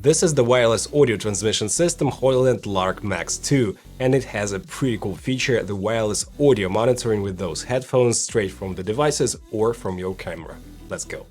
This is the wireless audio transmission system HoloLens Lark Max 2, and it has a pretty cool feature, the wireless audio monitoring with those headphones straight from the devices or from your camera. Let's go.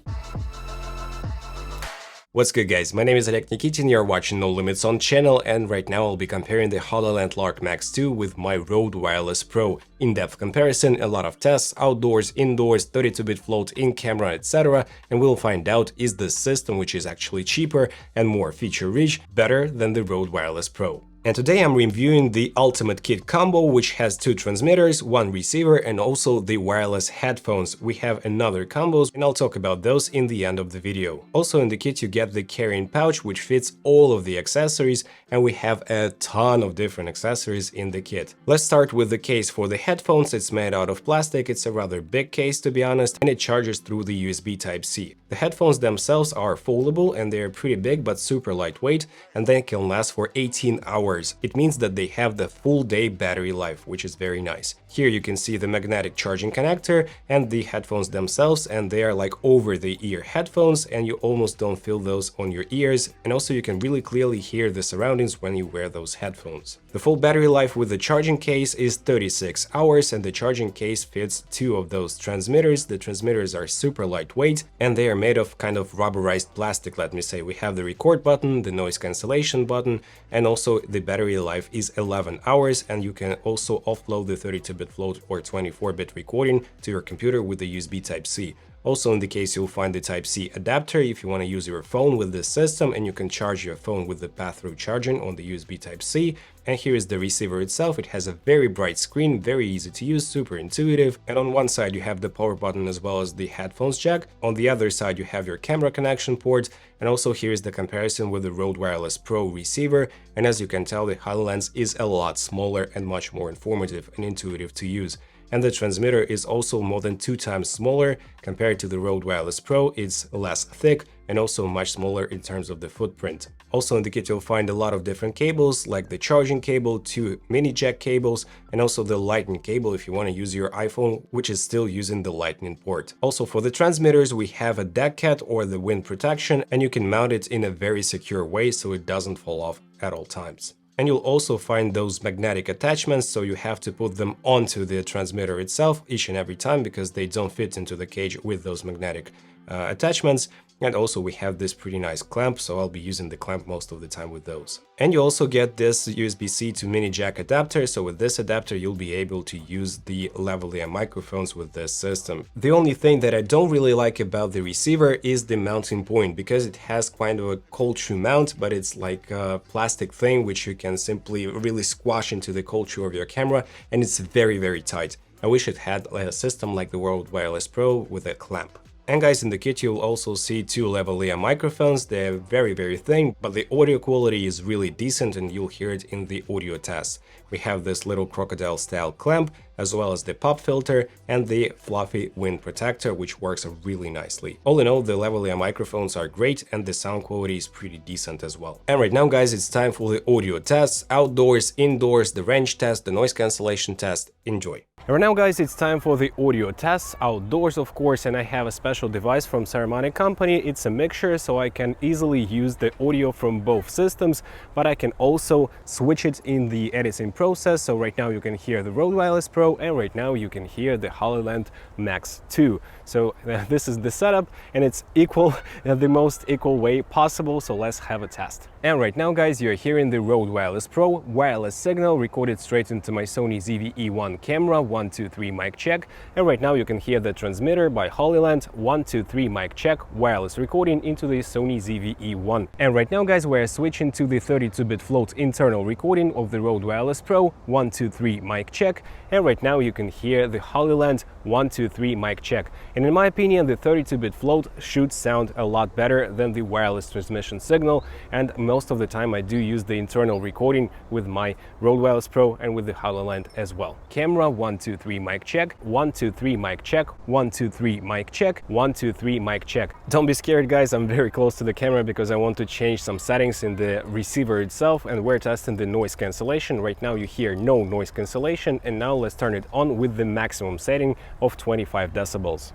What's good, guys? My name is Oleg Nikitin, you're watching No Limits On channel, and right now I'll be comparing the HoloLens Lark Max 2 with my Rode Wireless Pro. In-depth comparison, a lot of tests, outdoors, indoors, 32-bit float, in-camera, etc. And we'll find out, is this system, which is actually cheaper and more feature-rich, better than the Rode Wireless Pro. And today I'm reviewing the Ultimate Kit combo, which has 2 transmitters, 1 receiver, and also the wireless headphones. We have another combos, and I'll talk about those in the end of the video. Also in the kit you get the carrying pouch, which fits all of the accessories, and we have a ton of different accessories in the kit. Let's start with the case for the headphones. It's made out of plastic, it's a rather big case to be honest, and it charges through the USB Type-C. The headphones themselves are foldable and they're pretty big but super lightweight, and they can last for 18 hours. It means that they have the full day battery life, which is very nice. Here you can see the magnetic charging connector and the headphones themselves, and they are like over-the-ear headphones and you almost don't feel those on your ears, and also you can really clearly hear the surroundings when you wear those headphones. The full battery life with the charging case is 36 hours, and the charging case fits 2 of those transmitters. The transmitters are super lightweight and they are made of kind of rubberized plastic, let me say. We have the record button, the noise cancellation button, and also the battery life is 11 hours, and you can also offload the 32-bit float or 24-bit recording to your computer with the USB Type-C. Also in the case you'll find the Type-C adapter if you want to use your phone with this system, and you can charge your phone with the pass-through charging on the USB Type-C. And here is the receiver itself. It has a very bright screen, very easy to use, super intuitive. And on one side you have the power button as well as the headphones jack. On the other side you have your camera connection port. And also here is the comparison with the Rode Wireless Pro receiver. And as you can tell, the HoloLens is a lot smaller and much more informative and intuitive to use. And the transmitter is also more than 2 times smaller compared to the Rode Wireless Pro. It's less thick and also much smaller in terms of the footprint. Also in the kit you'll find a lot of different cables, like the charging cable, 2 mini jack cables, and also the lightning cable if you want to use your iPhone, which is still using the lightning port. Also for the transmitters we have a deck cat or the wind protection, and you can mount it in a very secure way so it doesn't fall off at all times. And you'll also find those magnetic attachments, so you have to put them onto the transmitter itself each and every time because they don't fit into the cage with those magnetic attachments. And also we have this pretty nice clamp, so I'll be using the clamp most of the time with those. And you also get this USB-C to mini jack adapter, so with this adapter you'll be able to use the lavalier microphones with this system. The only thing that I don't really like about the receiver is the mounting point, because it has kind of a cold shoe mount, but it's like a plastic thing which you can simply really squash into the cold shoe of your camera, and it's very tight. I wish it had a system like the Rode Wireless Pro with a clamp. And guys, in the kit you'll also see 2 lavalier microphones. They're very thin, but the audio quality is really decent and you'll hear it in the audio tests. We have this little crocodile style clamp, as well as the pop filter and the fluffy wind protector, which works really nicely. All in all, the lavalier microphones are great and the sound quality is pretty decent as well. And right now guys, it's time for the audio tests, outdoors, indoors, the range test, the noise cancellation test. Enjoy. And right now guys, it's time for the audio tests, outdoors of course, and I have a special device from Saramonic company. It's a mixture, so I can easily use the audio from both systems, but I can also switch it in the editing process. So right now you can hear the Rode Wireless Pro, and right now you can hear the HoloLens Max 2. So this is the setup, and it's equal, the most equal way possible, so let's have a test. And right now guys, you're hearing the Rode Wireless Pro wireless signal recorded straight into my Sony ZV-E1 camera. 1, 2, 3 mic check. And right now you can hear the transmitter by HoloLens. 1, 2, 3 mic check, wireless recording into the Sony ZV-E1. And right now guys, we're switching to the 32-bit float internal recording of the Rode Wireless Pro. 1, 2, 3 mic check. And right now you can hear the HoloLens. 1, 2, 3 mic check. And in my opinion, the 32-bit float should sound a lot better than the wireless transmission signal, and most of the time I do use the internal recording with my Rode Wireless Pro and with the HoloLens as well. Camera 1, 2, 3 mic check, 1, 2, 3 mic check, 1, 2, 3 mic check, 1, 2, 3 mic check. Don't be scared guys, I'm very close to the camera because I want to change some settings in the receiver itself, and we're testing the noise cancellation. Right now you hear no noise cancellation, and now let's turn it on with the maximum setting of 25 decibels.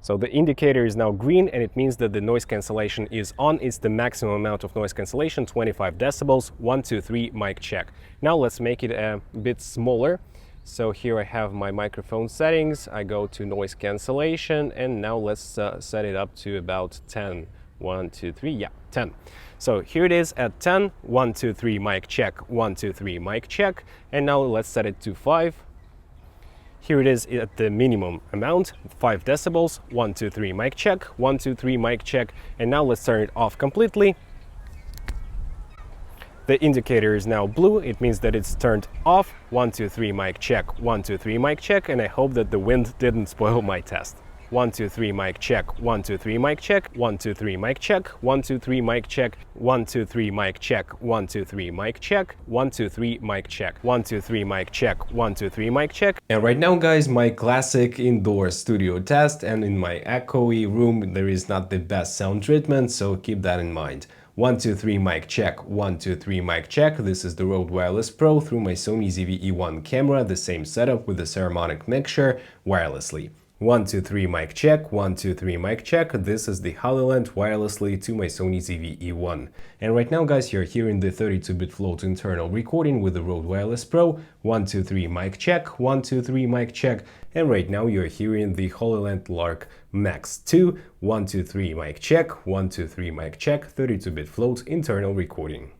So the indicator is now green, and it means that the noise cancellation is on. It's the maximum amount of noise cancellation, 25 decibels, 1, 2, 3, mic check. Now let's make it a bit smaller. So here I have my microphone settings. I go to noise cancellation, and now let's set it up to about 10. 1, 2, 3, yeah, 10. So here it is at 10, 1, 2, 3, mic check, 1, 2, 3, mic check. And now let's set it to 5. Here it is at the minimum amount, 5 decibels, 1, 2, 3, mic check, 1, 2, 3, mic check. And now let's turn it off completely. The indicator is now blue. It means that it's turned off. 1, 2, 3, mic check, 1, 2, 3, mic check. And I hope that the wind didn't spoil my test. 1, 2, 3, mic check, 1, 2, 3, mic check, 1, 2, 3, mic check, 1, 2, 3, mic check, 1, 2, 3, mic check, 1, 2, 3, mic check, 1, 2, 3, mic check, 1, 2, 3, mic check, 1, 2, 3, mic check. And right now, guys, my classic indoor studio test, and in my echoey room, there is not the best sound treatment, so keep that in mind. 1, 2, 3, mic check, 1, 2, 3, mic check. This is the Rode Wireless Pro through my Sony ZV-E1 camera, the same setup with the Saramonic mixture wirelessly. 1, 2, 3, mic check, 1, 2, 3, mic check. This is the HoloLens wirelessly to my Sony ZV-E1. And right now, guys, you're hearing the 32-bit float internal recording with the Rode Wireless Pro. 1, 2, 3, mic check, 1, 2, 3, mic check. And right now, you're hearing the HoloLens Lark Max 2. 1, 2, 3, mic check, 1, 2, 3, mic check, 32-bit float internal recording.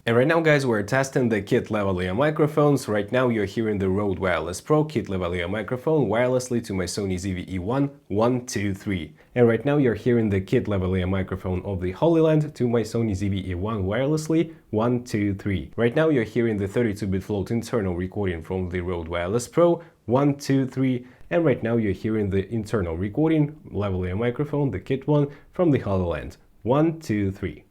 And right now, guys, we're testing the kit lavalier microphones. Right now, you're hearing the Rode Wireless Pro kit lavalier microphone wirelessly to my Sony ZV-E1 1, 2, 3. And right now, you're hearing the kit lavalier microphone of the HoloLens to my Sony ZV-E1 wirelessly 1, 2, 3. Right now, you're hearing the 32-bit float internal recording from the Rode Wireless Pro 1, 2, 3. And right now, you're hearing the internal recording lavalier microphone, the kit one, from the HoloLens 1, 2, 3.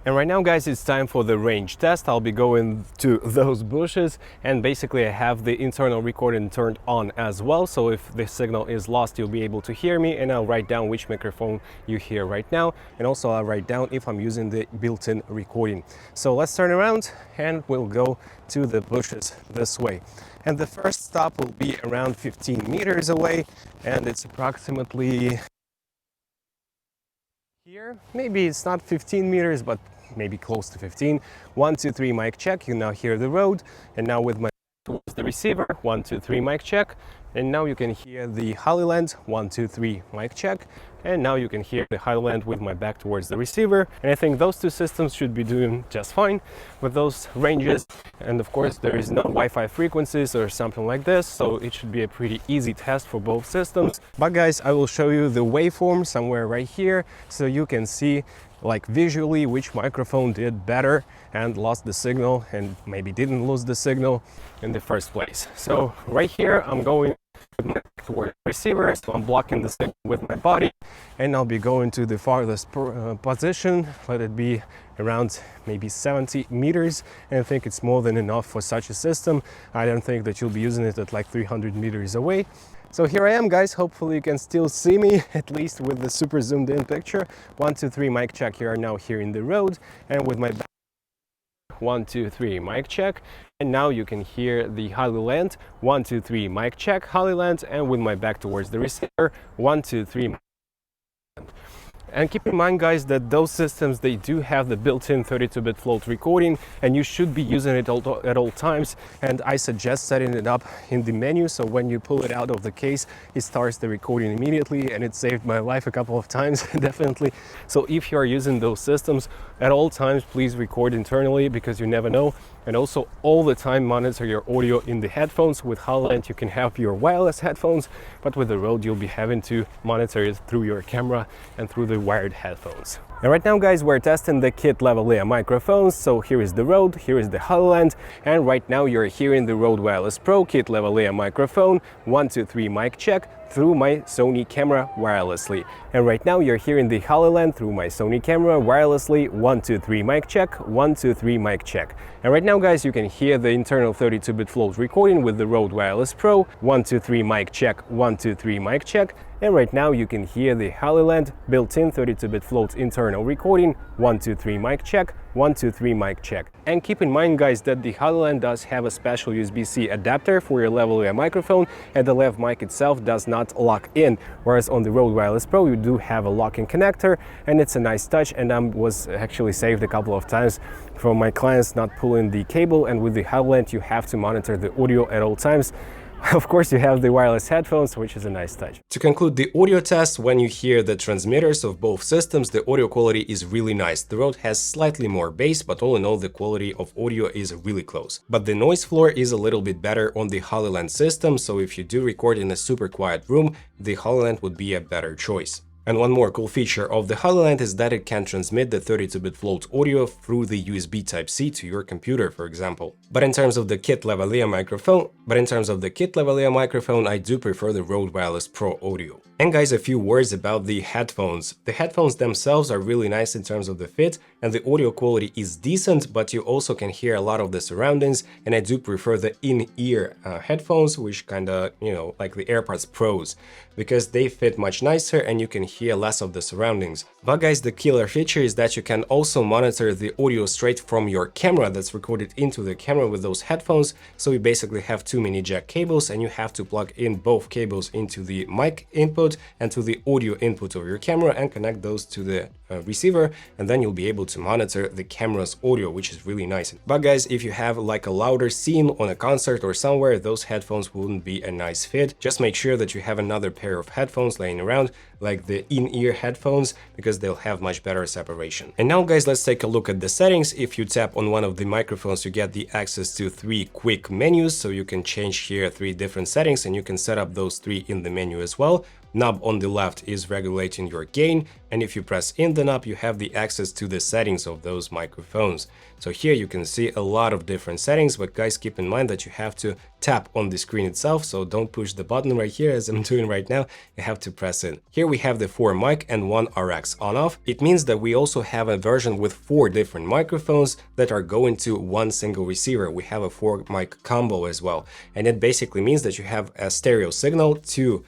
And right now, guys, it's time for the range test. I'll be going to those bushes, and basically I have the internal recording turned on as well. So if the signal is lost, you'll be able to hear me, and I'll write down which microphone you hear right now. And also I'll write down if I'm using the built-in recording. So let's turn around and we'll go to the bushes this way. And the first stop will be around 15 meters away, and it's approximately here. Maybe it's not 15 meters, but maybe close to 15. 1, 2, 3, mic check. You now hear the road. And now with my towards the receiver, 1, 2, 3, mic check. And now you can hear the HoloLens, 1, 2, 3, mic check. And now you can hear the HoloLens with my back towards the receiver. And I think those two systems should be doing just fine with those ranges. And of course, there is no Wi-Fi frequencies or something like this, so it should be a pretty easy test for both systems. But guys, I will show you the waveform somewhere right here, so you can see like visually which microphone did better and lost the signal, and maybe didn't lose the signal in the first place. So right here, I'm going toward the receiver, so I'm blocking the signal with my body, and I'll be going to the farthest position. Let it be around maybe 70 meters, and I think it's more than enough for such a system. I don't think that you'll be using it at like 300 meters away. So here I am, guys. Hopefully you can still see me, at least with the super zoomed in picture. 1, 2, 3, mic check. You are now here in the road, and with my 1, 2, 3, mic check. And now you can hear the HoloLens. 1, 2, 3, mic check, HoloLens, and with my back towards the receiver. 1, 2, 3. And keep in mind, guys, that those systems, they do have the built-in 32-bit float recording, and you should be using it at all times. And I suggest setting it up in the menu, so when you pull it out of the case, it starts the recording immediately, and it saved my life a couple of times, definitely. So if you are using those systems, at all times, please record internally, because you never know. And also all the time monitor your audio in the headphones. With HoloLens, you can have your wireless headphones, but with the Rode, you'll be having to monitor it through your camera and through the wired headphones. And right now, guys, we're testing the kit lavalier microphones. So here is the Rode, here is the HoloLens, and right now you're hearing the Rode Wireless Pro kit lavalier microphone. 1, 2, 3, mic check, through my Sony camera wirelessly. And right now you're hearing the HoloLens through my Sony camera wirelessly. 1 2 3 mic check, 1 2 3 mic check. And right now guys, you can hear the internal 32-bit float recording with the Rode Wireless Pro. 1 2 3 mic check, 1 2 3 mic check. And right now you can hear the HoloLens built-in 32-bit float internal recording. 1 2 3 mic check, 1 2 3 mic check. And keep in mind guys that the HoloLens does have a special USB-C adapter for your lavalier microphone, and the lav mic itself does not lock in, whereas on the Rode Wireless Pro you do have a locking connector, and it's a nice touch. And I was actually saved a couple of times from my clients not pulling the cable, and with the HoloLens you have to monitor the audio at all times. Of course, you have the wireless headphones, which is a nice touch. To conclude the audio test, when you hear the transmitters of both systems, the audio quality is really nice. The Rode has slightly more bass, but all in all, the quality of audio is really close. But the noise floor is a little bit better on the HoloLens system, so if you do record in a super quiet room, the HoloLens would be a better choice. And one more cool feature of the HoloLens is that it can transmit the 32-bit float audio through the USB Type-C to your computer, for example. But in terms of the kit lavalier microphone, I do prefer the Rode Wireless Pro Audio. And guys, a few words about the headphones. The headphones themselves are really nice in terms of the fit, and the audio quality is decent, but you also can hear a lot of the surroundings, and I do prefer the in-ear headphones, which kinda, like the AirPods Pros, because they fit much nicer and you can hear less of the surroundings. But guys, the killer feature is that you can also monitor the audio straight from your camera that's recorded into the camera with those headphones. So you basically have two mini jack cables, and you have to plug in both cables into the mic input and to the audio input of your camera and connect those to the receiver, and then you'll be able to monitor the camera's audio, which is really nice. But guys, if you have like a louder scene on a concert or somewhere, those headphones wouldn't be a nice fit. Just make sure that you have another pair of headphones laying around, like the in-ear headphones, because they'll have much better separation. And now guys, let's take a look at the settings. If you tap on one of the microphones, you get the access to 3 quick menus, so you can change here 3 different settings, and you can set up those 3 in the menu as well. Knob on the left is regulating your gain, and if you press in the knob, you have the access to the settings of those microphones. So here you can see a lot of different settings, but guys, keep in mind that you have to tap on the screen itself, so don't push the button right here as I'm doing right now. You have to press in. Here we have the 4 mic and 1 RX on-off. It means that we also have a version with 4 different microphones that are going to one single receiver. We have a 4 mic combo as well, and it basically means that you have a stereo signal, 2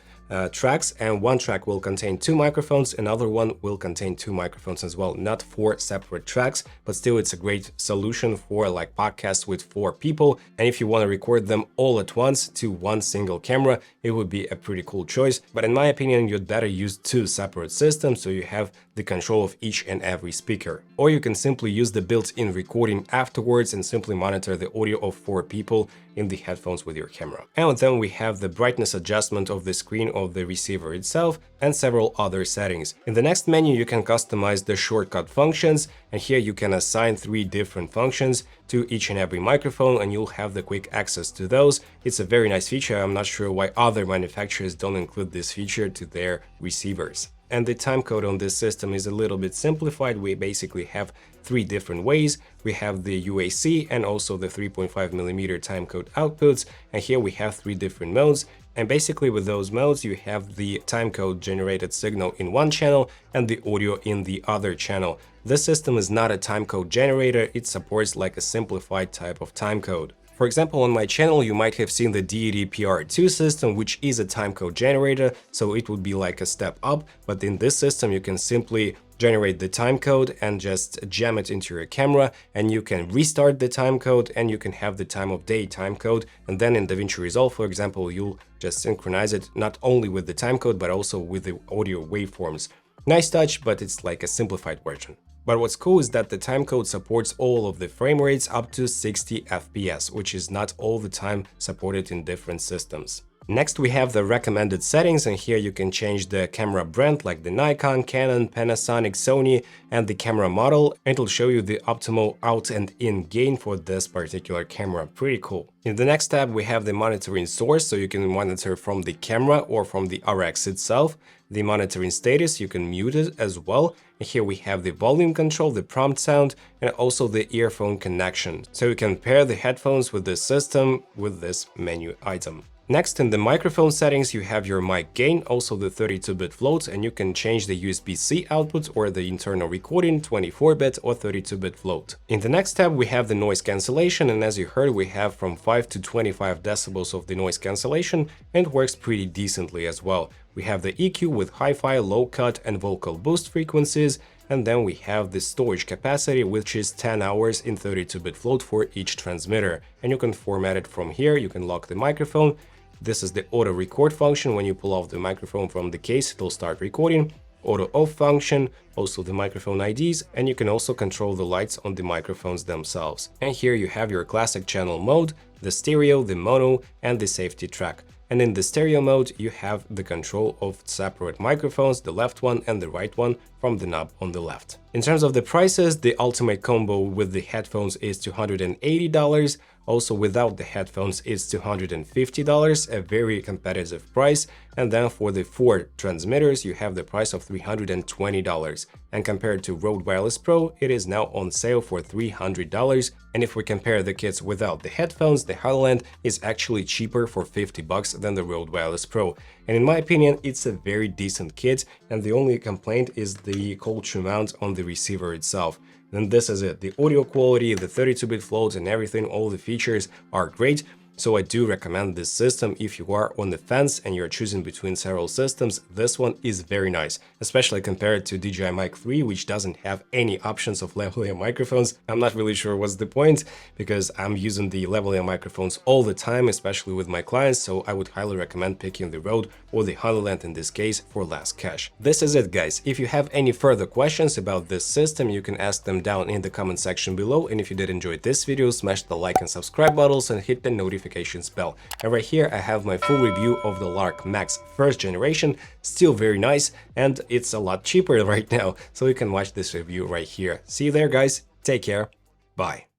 tracks, and one track will contain 2 microphones, another one will contain 2 microphones as well, not 4 separate tracks, but still it's a great solution for like podcasts with 4 people. And if you want to record them all at once to one single camera, it would be a pretty cool choice. But in my opinion, you'd better use 2 separate systems so you have the control of each and every speaker. Or you can simply use the built-in recording afterwards and simply monitor the audio of 4 people in the headphones with your camera. And then we have the brightness adjustment of the screen of the receiver itself and several other settings. In the next menu, you can customize the shortcut functions, and here you can assign 3 different functions to each and every microphone, and you'll have the quick access to those. It's a very nice feature. I'm not sure why other manufacturers don't include this feature to their receivers. And the timecode on this system is a little bit simplified. We basically have 3 different ways. We have the UAC and also the 3.5mm timecode outputs, and here we have 3 different modes. And basically with those modes, you have the timecode generated signal in one channel and the audio in the other channel. This system is not a timecode generator, it supports like a simplified type of timecode. For example, on my channel, you might have seen the Deity PR2 system, which is a timecode generator, so it would be like a step up, but in this system, you can simply generate the timecode and just jam it into your camera, and you can restart the timecode and you can have the time of day timecode, and then in DaVinci Resolve, for example, you'll just synchronize it not only with the timecode, but also with the audio waveforms. Nice touch, but it's like a simplified version. But what's cool is that the timecode supports all of the frame rates up to 60 FPS, which is not all the time supported in different systems. Next, we have the recommended settings, and here you can change the camera brand like the Nikon, Canon, Panasonic, Sony, and the camera model, and it'll show you the optimal out and in gain for this particular camera. Pretty cool. In the next tab, we have the monitoring source, so you can monitor from the camera or from the RX itself. The monitoring status, you can mute it as well. And here we have the volume control, the prompt sound, and also the earphone connection. So you can pair the headphones with the system with this menu item. Next, in the microphone settings, you have your mic gain, also the 32-bit float, and you can change the USB-C output or the internal recording, 24-bit or 32-bit float. In the next tab, we have the noise cancellation, and as you heard, we have from 5 to 25 decibels of the noise cancellation, and it works pretty decently as well. We have the EQ with hi-fi, low cut, and vocal boost frequencies, and then we have the storage capacity, which is 10 hours in 32-bit float for each transmitter. And you can format it from here, you can lock the microphone. This is the auto record function. When you pull off the microphone from the case, it will start recording. Auto off function, also the microphone IDs, and you can also control the lights on the microphones themselves. And here you have your classic channel mode, the stereo, the mono, and the safety track. And in the stereo mode, you have the control of separate microphones, the left one and the right one, from the knob on the left. In terms of the prices, the ultimate combo with the headphones is $280. Also without the headphones, it's $250, a very competitive price. And then for the 4 transmitters, you have the price of $320. And compared to Rode Wireless Pro, it is now on sale for $300. And if we compare the kits without the headphones, the HoloLens is actually cheaper for $50 than the Rode Wireless Pro. And in my opinion, it's a very decent kit, and the only complaint is the cold shoe mount on the receiver itself. And this is it. The audio quality, the 32-bit float and everything, all the features are great. So I do recommend this system if you are on the fence and you're choosing between several systems. This one is very nice, especially compared to DJI Mic 3, which doesn't have any options of lavalier microphones. I'm not really sure what's the point, because I'm using the lavalier microphones all the time, especially with my clients, so I would highly recommend picking the Rode or the HoloLens in this case for less cash. This is it, guys. If you have any further questions about this system, you can ask them down in the comment section below, and if you did enjoy this video, smash the like and subscribe buttons and hit the notification bell. And right here I have my full review of the Lark Max first generation, still very nice, and it's a lot cheaper right now, so you can watch this review right here. See you there, guys. Take care. Bye.